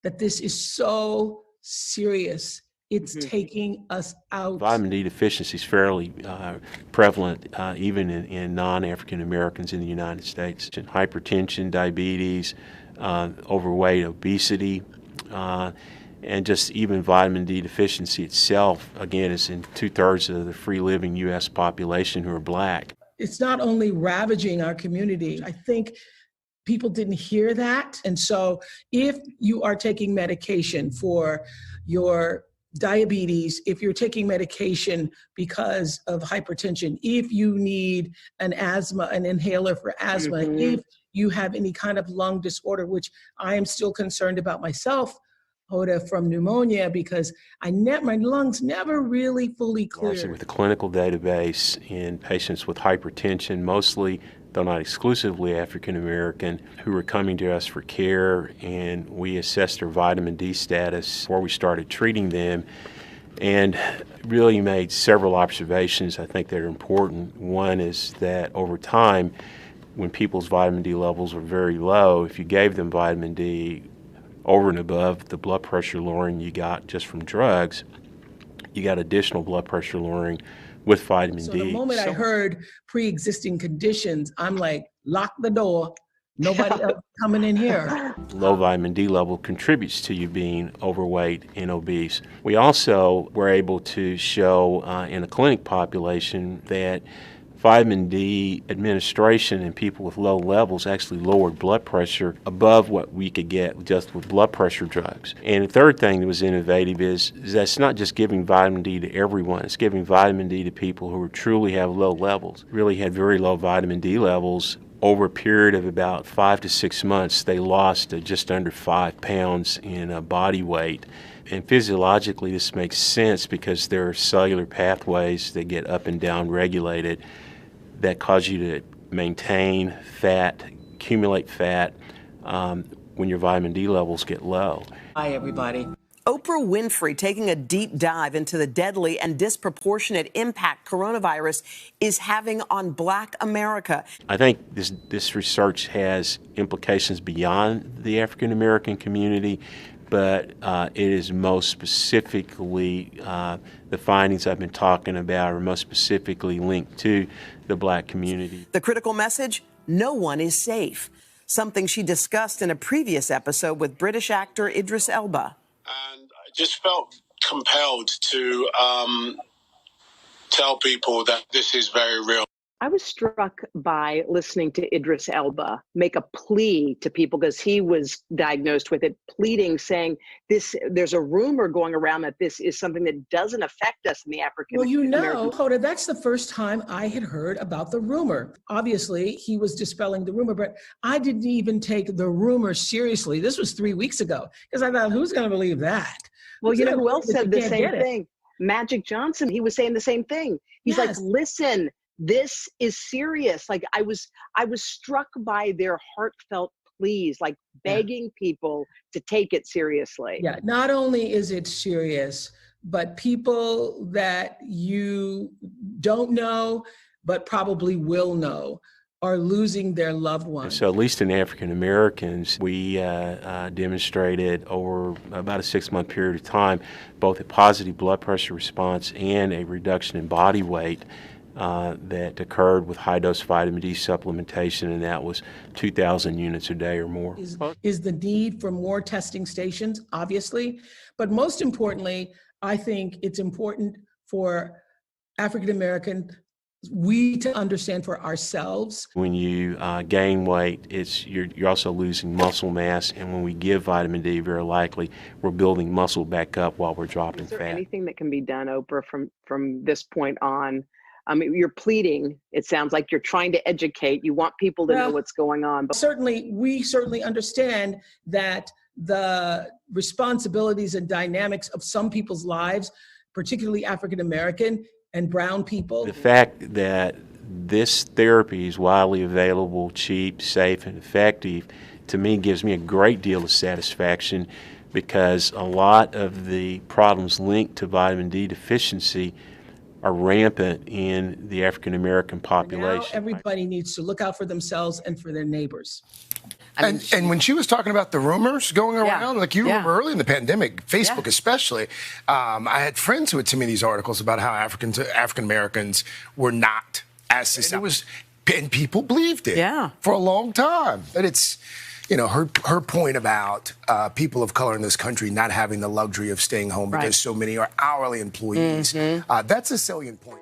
that this is so serious. It's taking us out. Vitamin D deficiency is fairly prevalent even in non-African Americans in the United States. Hypertension, diabetes, overweight, obesity, and just even vitamin D deficiency itself, again, is in 2/3 of the free living U.S. population who are Black. It's not only ravaging our community. I think people didn't hear that. And so if you are taking medication for your diabetes, if you're taking medication because of hypertension, if you need an inhaler for asthma, if you have any kind of lung disorder, which I am still concerned about myself, Hoda, from pneumonia, because my lungs never really fully cleared. With the clinical database in patients with hypertension, mostly, though not exclusively African American, who were coming to us for care, and we assessed their vitamin D status before we started treating them, and really made several observations I think that are important. One is that over time, when people's vitamin D levels are very low, if you gave them vitamin D over and above the blood pressure lowering you got just from drugs, you got additional blood pressure lowering with vitamin D. So the moment I heard pre-existing conditions, I'm like, lock the door. Nobody else coming in here. Low vitamin D level contributes to you being overweight and obese. We also were able to show in a clinic population that vitamin D administration in people with low levels actually lowered blood pressure above what we could get just with blood pressure drugs. And the third thing that was innovative is that's not just giving vitamin D to everyone, it's giving vitamin D to people who truly have low levels. Really had very low vitamin D levels. Over a period of about 5 to 6 months, they lost just under 5 pounds in body weight. And physiologically, this makes sense because there are cellular pathways that get up and down regulated that cause you to maintain fat, accumulate fat when your vitamin D levels get low. Hi, everybody. Oprah Winfrey taking a deep dive into the deadly and disproportionate impact coronavirus is having on Black America. I think this research has implications beyond the African American community, but it is most specifically, the findings I've been talking about are most specifically linked to the Black community. The critical message: no one is safe. Something she discussed in a previous episode with British actor Idris Elba. And I just felt compelled to tell people that this is very real. I was struck by listening to Idris Elba make a plea to people because he was diagnosed with it, pleading, saying there's a rumor going around that this is something that doesn't affect us in the African American. Well, Hoda, that's the first time I had heard about the rumor. Obviously, he was dispelling the rumor, but I didn't even take the rumor seriously. This was 3 weeks ago because I thought, who's going to believe that? Well, you know who else said the same thing? Magic Johnson. He was saying the same thing. He's like, listen, this is serious. Like I was struck by their heartfelt pleas, like begging people to take it seriously. Yeah, not only is it serious, but people that you don't know, but probably will know, are losing their loved ones. So at least in African Americans, we demonstrated over about a 6-month period of time both a positive blood pressure response and a reduction in body weight that occurred with high-dose vitamin D supplementation, and that was 2,000 units a day or more. Is the need for more testing stations, obviously, but most importantly, I think it's important for African American to understand for ourselves. When you gain weight, you're also losing muscle mass, and when we give vitamin D, very likely we're building muscle back up while we're dropping fat. Is there anything that can be done, Oprah, from this point on? I mean, you're pleading. It sounds like you're trying to educate. You want people to know what's going on. But we certainly understand that the responsibilities and dynamics of some people's lives, particularly African American and brown people. The fact that this therapy is widely available, cheap, safe, and effective, to me gives me a great deal of satisfaction, because a lot of the problems linked to vitamin D deficiency are rampant in the African American population. Now everybody needs to look out for themselves and for their neighbors. And when she was talking about the rumors going around, like you remember early in the pandemic, Facebook especially, I had friends who would send me these articles about how African Americans were not as susceptible. And people believed it for a long time. But it's, you know, her point about people of color in this country not having the luxury of staying home because so many are hourly employees, that's a salient point.